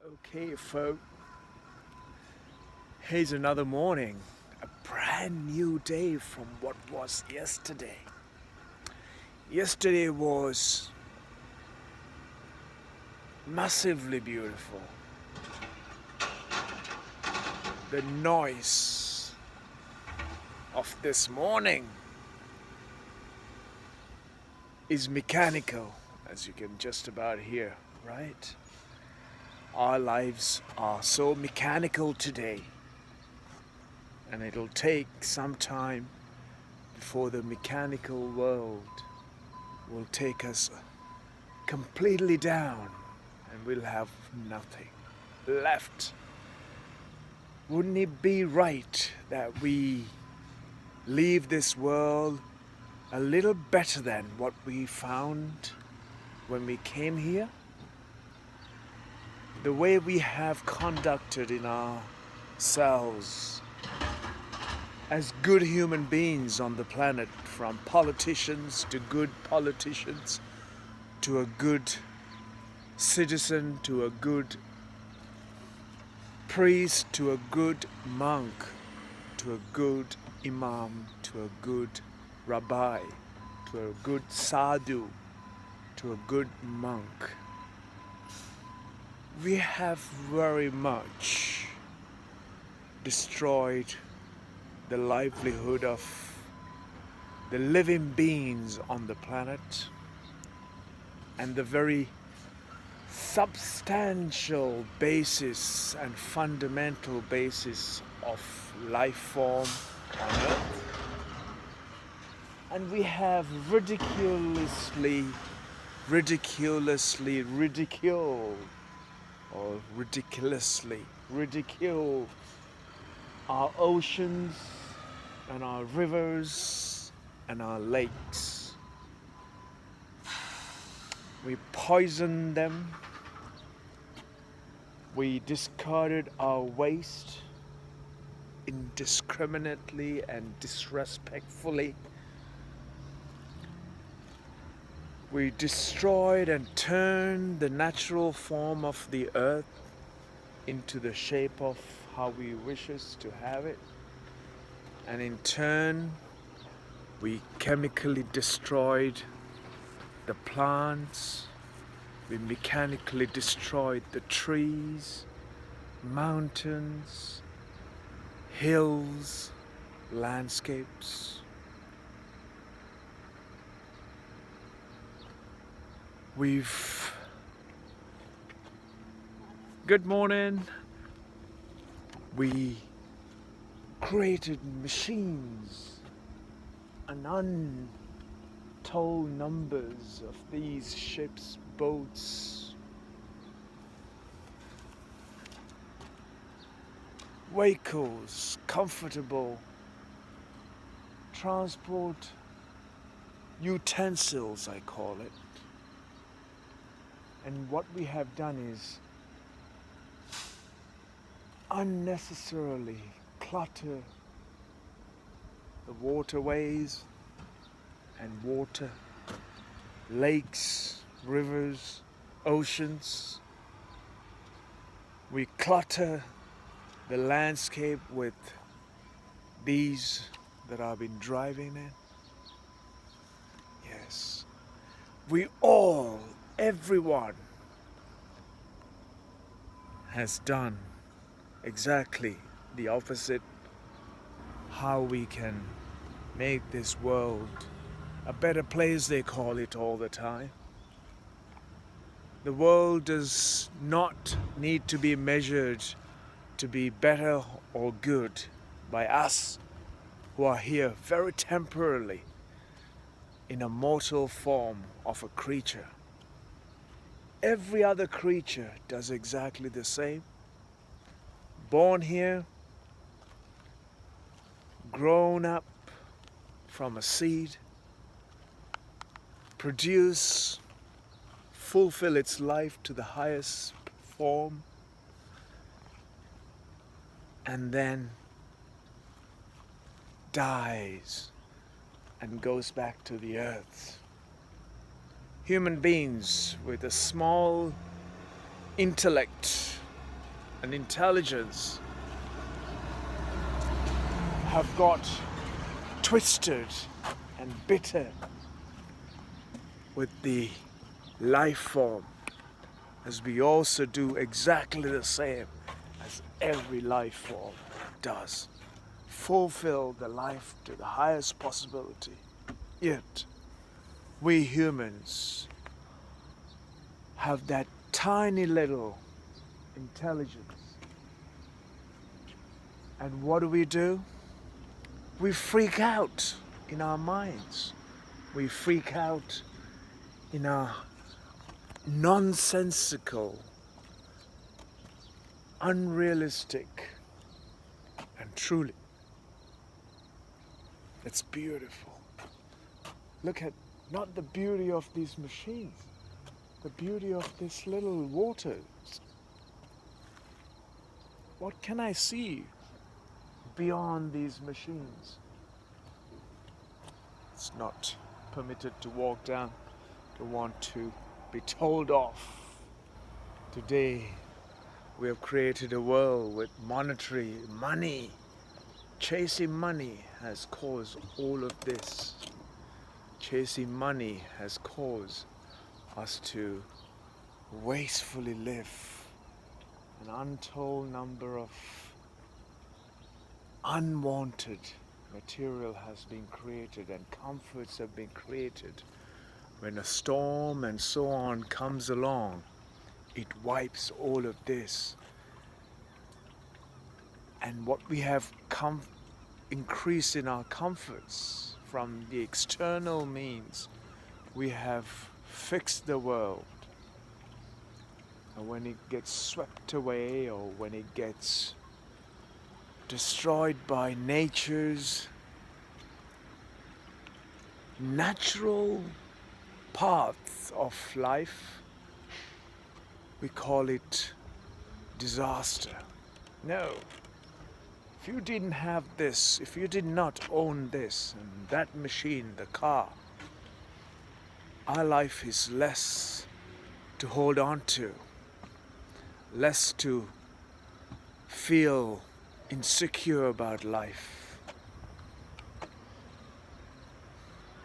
Okay, folks, here's another morning, a brand new day from what was yesterday. Yesterday was massively beautiful. The noise of this morning is mechanical, as you can just about hear, right? Our lives are so mechanical today, and it'll take some time before the mechanical world will take us completely down and we'll have nothing left. Wouldn't it be right that we leave this world a little better than what we found when we came here? The way we have conducted in ourselves as good human beings on the planet, from politicians to good politicians, to a good citizen, to a good priest, to a good monk, to a good imam, to a good rabbi, to a good sadhu, to a good monk. We have very much destroyed the livelihood of the living beings on the planet and the very substantial basis and fundamental basis of life form on Earth. And we have ridiculously ridiculed our oceans and our rivers and our lakes. We poisoned them. We discarded our waste indiscriminately and disrespectfully. We destroyed and turned the natural form of the earth into the shape of how we wish us to have it. And in turn, we chemically destroyed the plants. We mechanically destroyed the trees, mountains, hills, landscapes. Good morning. We created machines, an untold numbers of these ships, boats, vehicles, comfortable transport utensils, I call it. And what we have done is unnecessarily clutter the waterways and water, lakes, rivers, oceans. We clutter the landscape with these that I've been driving in. Yes, everyone has done exactly the opposite. How we can make this world a better place, they call it all the time. The world does not need to be measured to be better or good by us who are here very temporarily in a mortal form of a creature. Every other creature does exactly the same. Born here, grown up from a seed, produce, fulfill its life to the highest form, and then dies and goes back to the earth. Human beings with a small intellect and intelligence have got twisted and bitter with the life form, as we also do exactly the same as every life form does. Fulfill the life to the highest possibility. Yet, we humans have that tiny little intelligence. And what do? We freak out in our minds. We freak out in our nonsensical, unrealistic, and truly, it's beautiful. Look at not the beauty of these machines, the beauty of this little waters. What can I see beyond these machines? It's not permitted to walk down. Don't want to be told off. Today, we have created a world with monetary money. Chasing money has caused all of this. Chasing money has caused us to wastefully live. An untold number of unwanted material has been created and comforts have been created. When a storm and so on comes along, it wipes all of this. And what we have increased in our comforts from the external means, we have fixed the world. And when it gets swept away or when it gets destroyed by nature's natural paths of life, we call it disaster. No. If you didn't have this, if you did not own this and that machine, the car, our life is less to hold on to, less to feel insecure about life.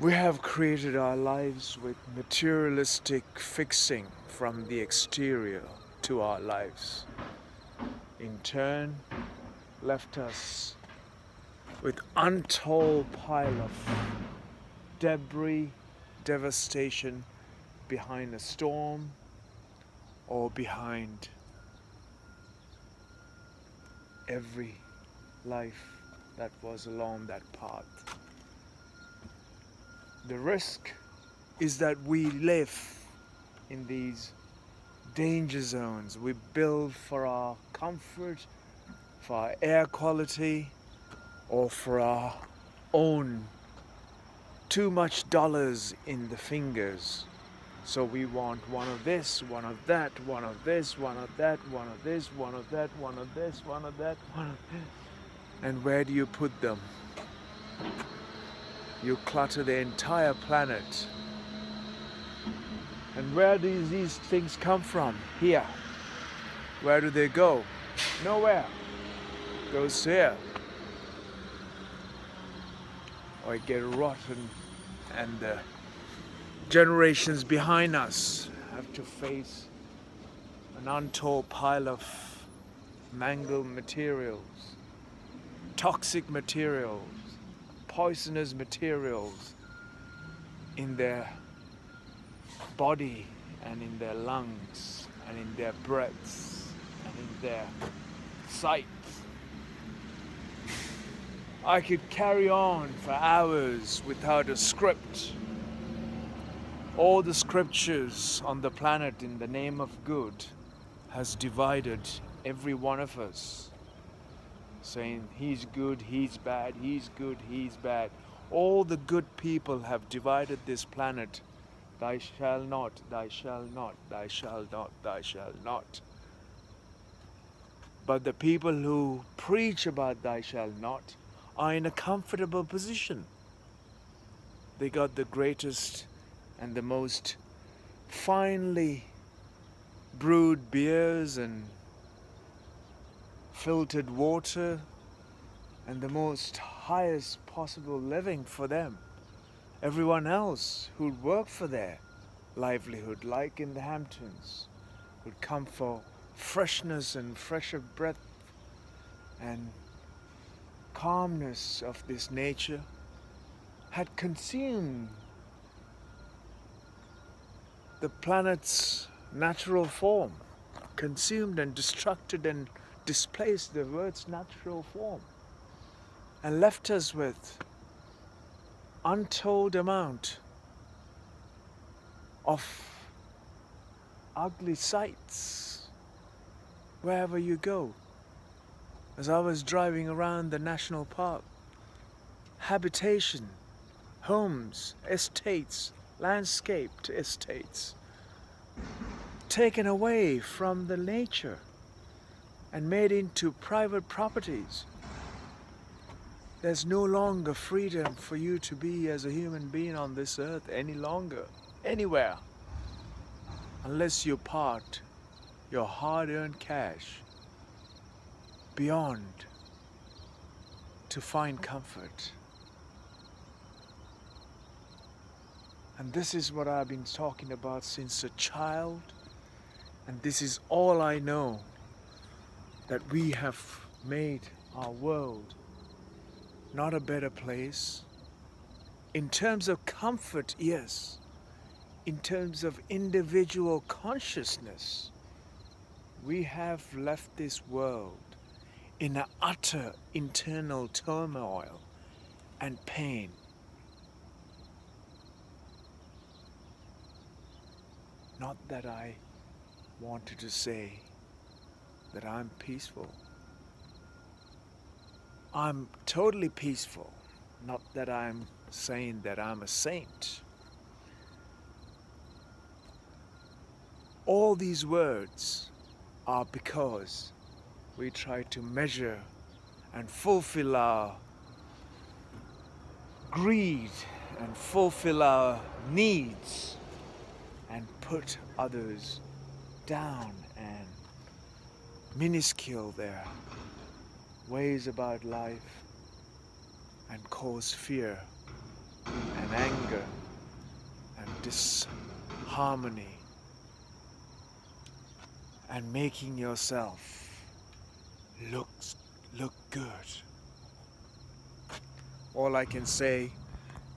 We have created our lives with materialistic fixing from the exterior to our lives. In turn, left us with untold pile of debris, devastation behind a storm or behind every life that was along that path. The risk is that we live in these danger zones. We build for our comfort, for our air quality, or for our own too much dollars in the fingers. So we want one of this, one of that, one of this, one of that, one of this, one of that, one of this, one of that, one of this. And where do you put them? You clutter the entire planet. And where do these things come from? Here. Where do they go? Nowhere. Goes here. Or it get rotten, and the generations behind us have to face an untold pile of mangled materials, toxic materials, poisonous materials in their body and in their lungs and in their breaths and in their sight. I could carry on for hours without a script. All the scriptures on the planet in the name of good has divided every one of us, saying he's good, he's bad, he's good, he's bad. All the good people have divided this planet. Thou shalt not, thou shalt not, thou shalt not, thou shalt not. But the people who preach about thou shalt not are in a comfortable position. They got the greatest and the most finely brewed beers and filtered water and the most highest possible living for them. Everyone else who'd work for their livelihood, like in the Hamptons, would come for freshness and fresher breath and calmness of this nature, had consumed the planet's natural form, consumed and destructed and displaced the Earth's natural form, and left us with untold amount of ugly sights wherever you go. As I was driving around the national park, habitation, homes, estates, landscaped estates, taken away from the nature and made into private properties. There's no longer freedom for you to be as a human being on this earth any longer, anywhere, unless you part your hard-earned cash beyond to find comfort. And this is what I've been talking about since a child, and this is all I know, that we have made our world not a better place. In terms of comfort, yes. In terms of individual consciousness, we have left this world in an utter internal turmoil and pain. Not that I wanted to say that I'm peaceful. I'm totally peaceful. Not that I'm saying that I'm a saint. All these words are because we try to measure and fulfill our greed and fulfill our needs and put others down and minuscule their ways about life and cause fear and anger and disharmony and making yourself look good. All I can say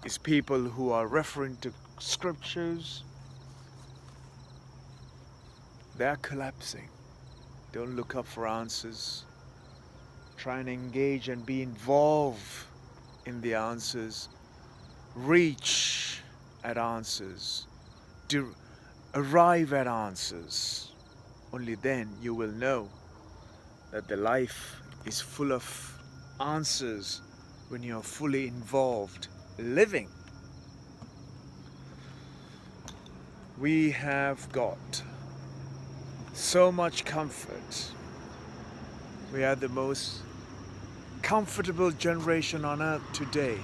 is people who are referring to scriptures, they're collapsing. Don't look up for answers. Try and engage and be involved in the answers. Reach at answers. Arrive at answers. Only then you will know that the life is full of answers when you're fully involved living. We have got so much comfort. We are the most comfortable generation on earth today.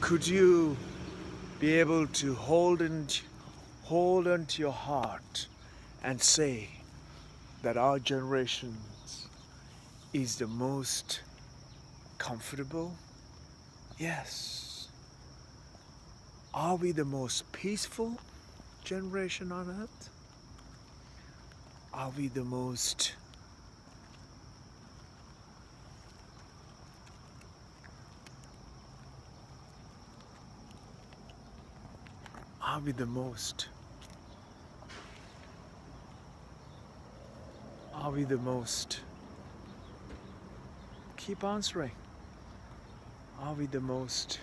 Could you be able to hold onto your heart and say that our generation is the most comfortable? Yes. Are we the most peaceful generation on earth? Are we the most keep answering. Are we the most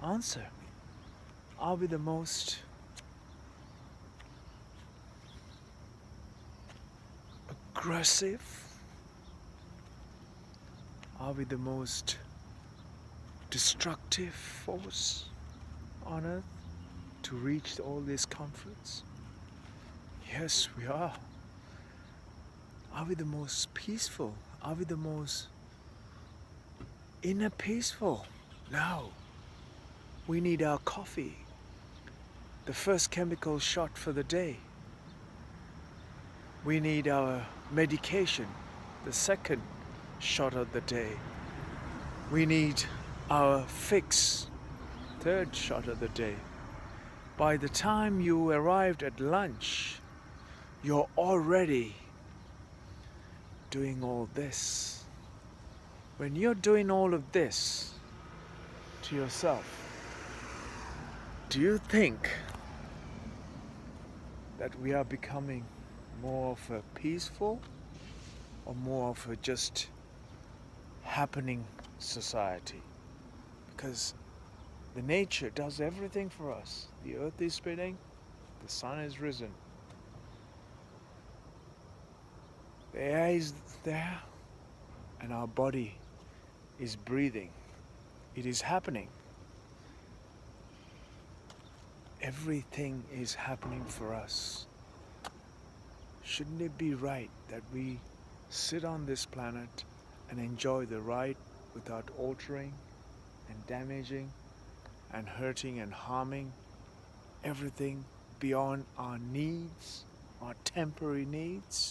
answer? Are we the most aggressive? Are we the most destructive force on earth to reach all these comforts? Yes, we are. Are we the most peaceful? Are we the most inner peaceful? No. We need our coffee. the first chemical shot for the day. We need our medication, the second shot of the day. We need our fix, third shot of the day. By the time you arrived at lunch, you're already doing all this. When you're doing all of this to yourself, do you think that we are becoming more of a peaceful or more of a just happening society? Because the nature does everything for us. The earth is spinning, the sun is risen. The air is there, and our body is breathing. It is happening. Everything is happening for us. Shouldn't it be right that we sit on this planet and enjoy the ride without altering and damaging and hurting and harming everything beyond our needs, our temporary needs?